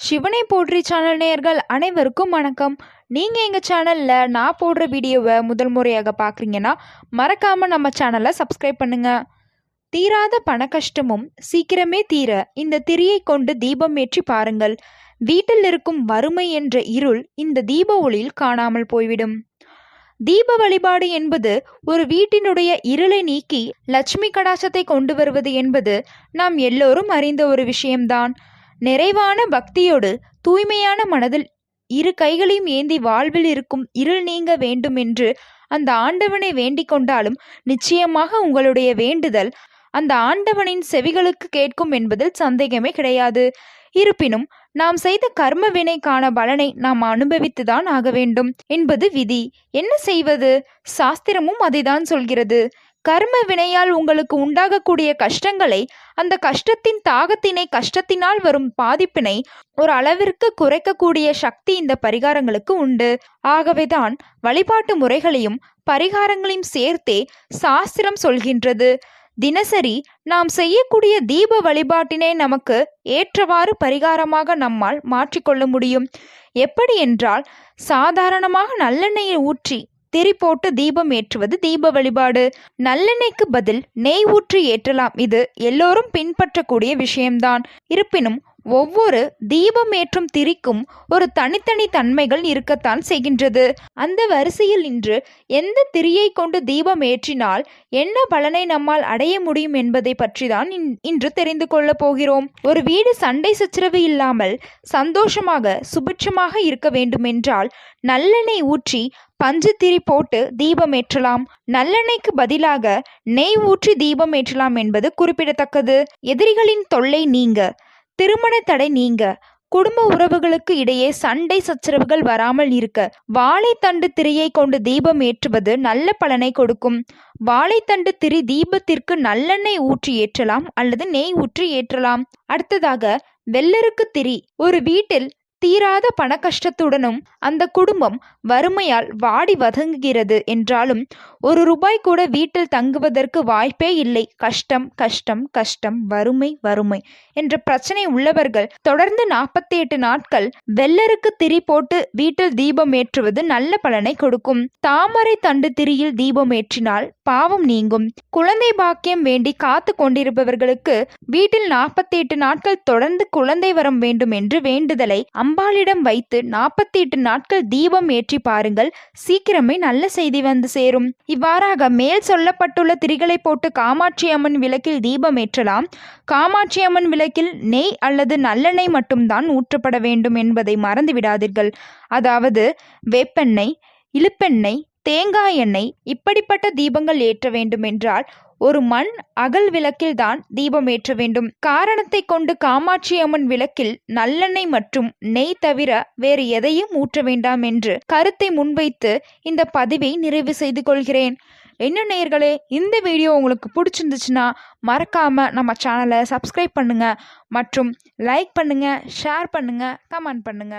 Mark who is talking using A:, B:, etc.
A: சிவனை போற்றி சேனல் நேயர்கள் அனைவருக்கும் வணக்கம். நீங்கள் எங்கள் சேனலில் நான் போடுற வீடியோவை முதல் முறையாக பார்க்குறீங்கன்னா மறக்காமல் நம்ம சேனலை சப்ஸ்கிரைப் பண்ணுங்கள். தீராத பண கஷ்டமும் சீக்கிரமே தீர இந்த திரியை கொண்டு தீபம் ஏற்றி பாருங்கள். வீட்டில் இருக்கும் வறுமை என்ற இருள் இந்த தீப ஒளியில் காணாமல் போய்விடும். தீப வழிபாடு என்பது ஒரு வீட்டினுடைய இருளை நீக்கி லட்சுமி கடாட்சத்தை கொண்டு வருவது என்பது நாம் எல்லோரும் அறிந்த ஒரு விஷயம்தான். நிறைவான பக்தியோடு தூய்மையான மனதில் இரு கைகளையும் ஏந்தி வாழ்வில் இருக்கும் இருள் நீங்க வேண்டும் என்று அந்த ஆண்டவனை வேண்டிக் கொண்டாலும் நிச்சயமாக உங்களுடைய வேண்டுதல் அந்த ஆண்டவனின் செவிகளுக்கு கேட்கும் என்பதில் சந்தேகமே கிடையாது. இருப்பினும் நாம் செய்த கர்ம வினைக்கான பலனை நாம் அனுபவித்துதான் ஆக வேண்டும் என்பது விதி. என்ன செய்வது? சாஸ்திரமும் அதைதான் சொல்கிறது. கர்ம வினையால் உங்களுக்கு உண்டாகக்கூடிய கஷ்டங்களை, அந்த கஷ்டத்தின் தாகத்தினை, கஷ்டத்தினால் வரும் பாதிப்பினை ஒரு அளவிற்கு குறைக்கக்கூடிய சக்தி இந்த பரிகாரங்களுக்கு உண்டு. ஆகவேதான் வழிபாட்டு முறைகளையும் பரிகாரங்களையும் சேர்த்தே சாஸ்திரம் சொல்கின்றது. தினசரி நாம் செய்யக்கூடிய தீப வழிபாட்டினை நமக்கு ஏற்றவாறு பரிகாரமாக நம்மால் மாற்றிக்கொள்ள முடியும். எப்படி என்றால், சாதாரணமாக நல்லெண்ணெயை ஊற்றி திரி போட்டு தீபம் ஏற்றுவது தீப வழிபாடு. நல்லெண்ணெய்க்கு பதில் நெய் ஊற்றி ஏற்றலாம். இது எல்லோரும் பின்பற்றக்கூடிய விஷயம்தான். இருப்பினும் ஒவ்வொரு தீபம் ஏற்றும் திரிக்கும் ஒரு தனித்தனி தன்மைகள் இருக்கத்தான் செய்கின்றது. அந்த வரிசையில் இன்று எந்த திரியை கொண்டு தீபம் ஏற்றினால் என்ன பலனை நம்மால் அடைய முடியும் என்பதை பற்றி தான் இன்று தெரிந்து கொள்ள போகிறோம். ஒரு வீடு சண்டை சச்சரவு இல்லாமல் சந்தோஷமாக சுபிட்சமாக இருக்க வேண்டுமென்றால் நல்லெண்ணெய் ஊற்றி பஞ்சு திரி போட்டு தீபம் ஏற்றலாம். நல்லெண்ணெய்க்கு பதிலாக நெய் ஊற்றி தீபம் ஏற்றலாம் என்பது குறிப்பிடத்தக்கது. எதிரிகளின் தொல்லை நீங்க, திருமண தடை நீங்க, குடும்ப உறவுகளுக்கு இடையே சண்டை சச்சரவுகள் வராமல் இருக்க வாழைத்தண்டு திரியை கொண்டு தீபம் ஏற்றுவது நல்ல பலனை கொடுக்கும். வாழைத்தண்டு திரி தீபத்திற்கு நல்லெண்ணெய் ஊற்றி ஏற்றலாம் அல்லது நெய் ஊற்றி ஏற்றலாம். அடுத்ததாக வெள்ளருக்கு திரி. ஒரு வீட்டில் தீராத பண கஷ்டத்துடனும் அந்த குடும்பம் வறுமையால் வாடி வதங்குகிறது என்றாலும் ஒரு ரூபாய் கூட வீட்டில் தங்குவதற்கு வாய்ப்பே இல்லை. கஷ்டம் கஷ்டம் கஷ்டம், வறுமை வறுமை என்ற பிரச்சனை உள்ளவர்கள் தொடர்ந்து 48 நாட்கள் வெள்ளருக்கு திரி போட்டு வீட்டில் தீபம் ஏற்றுவது நல்ல பலனை கொடுக்கும். தாமரை தண்டு திரியில் தீபம் ஏற்றினால் பாவம் நீங்கும். குழந்தை பாக்கியம் வேண்டி காத்து கொண்டிருப்பவர்களுக்கு வீட்டில் 48 நாட்கள் தொடர்ந்து குழந்தை வரம் வேண்டும் என்று வேண்டுதலை அம்பாளிடம் வைத்து 48 நாட்கள் தீபம் ஏற்றி பாருங்கள். சீக்கிரமே நல்ல செய்தி வந்து சேரும். இவ்வாறாக மேல் சொல்லப்பட்டுள்ள திரிகளை போட்டு காமாட்சி அம்மன் விளக்கில் தீபம் ஏற்றலாம். காமாட்சி அம்மன் விளக்கில் நெய் அல்லது நல்லெண்ணெய் மட்டும்தான் ஊற்றப்பட வேண்டும் என்பதை மறந்து விடாதீர்கள். அதாவது வேப்பெண்ணெய், இழுப்பெண்ணெய், தேங்காய் எண்ணெய் இப்படிப்பட்ட தீபங்கள் ஏற்ற வேண்டும் என்றால் ஒரு மண் அகல் விளக்கில் தான் தீபம் ஏற்ற வேண்டும். காரணத்தை கொண்டு காமாட்சி அம்மன் விளக்கில் நல்லெண்ணெய் மற்றும் நெய் தவிர வேறு எதையும் ஊற்ற வேண்டாம் என்று கருத்தை முன்வைத்து இந்த பதிவை நிறைவு செய்து கொள்கிறேன். என்ன நேயர்களே, இந்த வீடியோ உங்களுக்கு பிடிச்சிருந்துச்சுன்னா மறக்காம நம்ம சேனலை சப்ஸ்கிரைப் பண்ணுங்க மற்றும் லைக் பண்ணுங்க, ஷேர் பண்ணுங்க, கமெண்ட் பண்ணுங்க.